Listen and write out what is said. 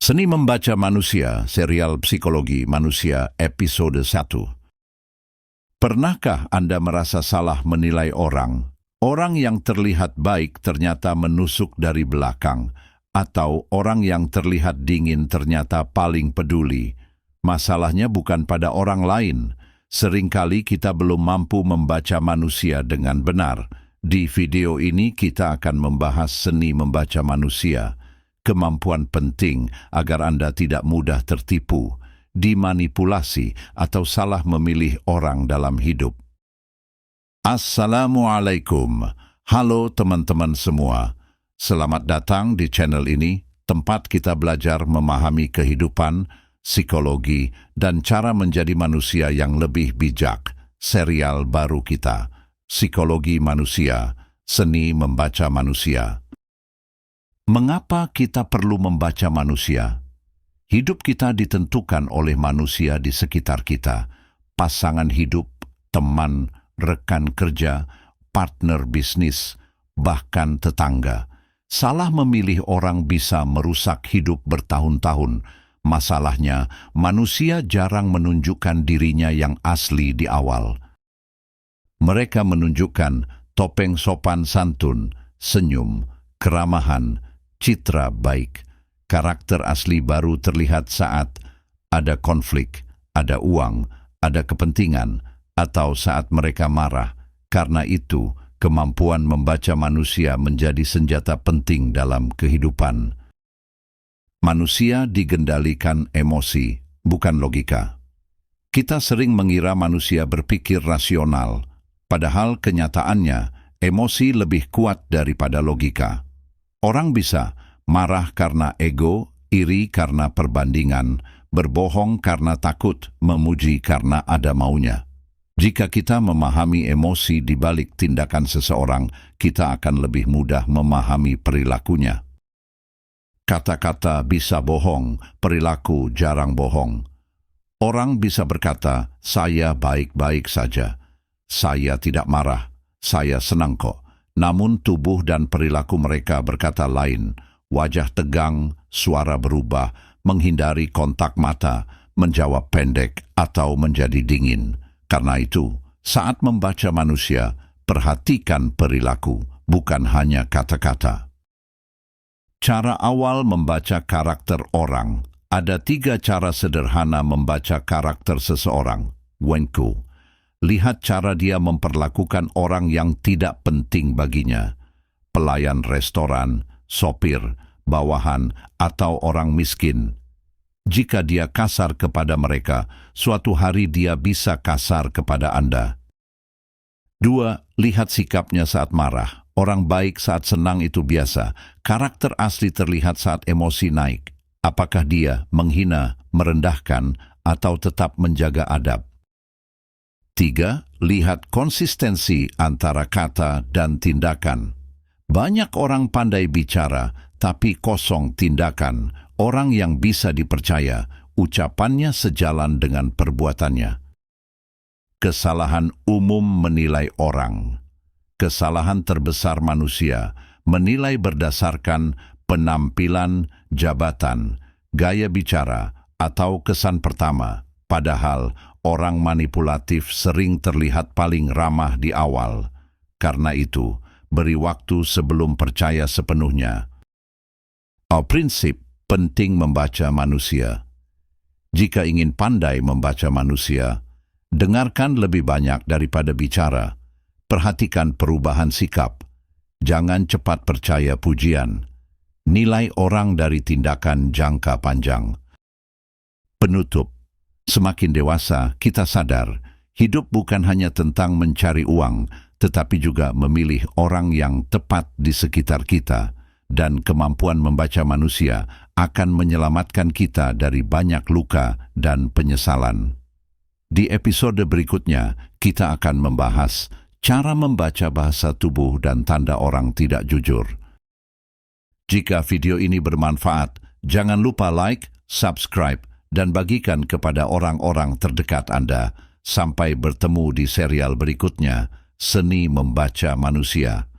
Seni Membaca Manusia, serial Psikologi Manusia, episode 1. Pernahkah Anda merasa salah menilai orang? Orang yang terlihat baik ternyata menusuk dari belakang, atau orang yang terlihat dingin ternyata paling peduli. Masalahnya bukan pada orang lain. Seringkali kita belum mampu membaca manusia dengan benar. Di video ini kita akan membahas seni membaca manusia. Kemampuan penting agar Anda tidak mudah tertipu, dimanipulasi, atau salah memilih orang dalam hidup. Assalamualaikum. Halo teman-teman semua. Selamat datang di channel ini, tempat kita belajar memahami kehidupan, psikologi, dan cara menjadi manusia yang lebih bijak. Serial baru kita, Psikologi Manusia, Seni Membaca Manusia. Mengapa kita perlu membaca manusia? Hidup kita ditentukan oleh manusia di sekitar kita. Pasangan hidup, teman, rekan kerja, partner bisnis, bahkan tetangga. Salah memilih orang bisa merusak hidup bertahun-tahun. Masalahnya, manusia jarang menunjukkan dirinya yang asli di awal. Mereka menunjukkan topeng sopan santun, senyum, keramahan, citra baik. Karakter asli baru terlihat saat ada konflik, ada uang, ada kepentingan, atau saat mereka marah. Karena itu, kemampuan membaca manusia menjadi senjata penting dalam kehidupan. Manusia digendalikan emosi, bukan logika. Kita sering mengira manusia berpikir rasional, padahal kenyataannya emosi lebih kuat daripada logika. Orang bisa marah karena ego, iri karena perbandingan, berbohong karena takut, memuji karena ada maunya. Jika kita memahami emosi di balik tindakan seseorang, kita akan lebih mudah memahami perilakunya. Kata-kata bisa bohong, perilaku jarang bohong. Orang bisa berkata, saya baik-baik saja. Saya tidak marah, saya senang kok. Namun tubuh dan perilaku mereka berkata lain. Wajah tegang, suara berubah, menghindari kontak mata, menjawab pendek, atau menjadi dingin. Karena itu, saat membaca manusia, perhatikan perilaku, bukan hanya kata-kata. Cara awal membaca karakter orang. Ada 3 cara sederhana membaca karakter seseorang. Wenku. Lihat cara dia memperlakukan orang yang tidak penting baginya. Pelayan restoran, sopir, bawahan, atau orang miskin. Jika dia kasar kepada mereka, suatu hari dia bisa kasar kepada Anda. 2. Lihat sikapnya saat marah. Orang baik saat senang itu biasa. Karakter asli terlihat saat emosi naik. Apakah dia menghina, merendahkan, atau tetap menjaga adab? 3. Lihat konsistensi antara kata dan tindakan. Banyak orang pandai bicara, tapi kosong tindakan. Orang yang bisa dipercaya, ucapannya sejalan dengan perbuatannya. Kesalahan umum menilai orang. Kesalahan terbesar manusia menilai berdasarkan penampilan, jabatan, gaya bicara, atau kesan pertama. Padahal orang manipulatif sering terlihat paling ramah di awal. Karena itu, beri waktu sebelum percaya sepenuhnya. Prinsip penting membaca manusia. Jika ingin pandai membaca manusia, dengarkan lebih banyak daripada bicara. Perhatikan perubahan sikap. Jangan cepat percaya pujian. Nilai orang dari tindakan jangka panjang. Penutup. Semakin dewasa, kita sadar, hidup bukan hanya tentang mencari uang, tetapi juga memilih orang yang tepat di sekitar kita, dan kemampuan membaca manusia akan menyelamatkan kita dari banyak luka dan penyesalan. Di episode berikutnya, kita akan membahas cara membaca bahasa tubuh dan tanda orang tidak jujur. Jika video ini bermanfaat, jangan lupa like, subscribe, dan bagikan kepada orang-orang terdekat Anda. Sampai bertemu di serial berikutnya, Seni Membaca Manusia.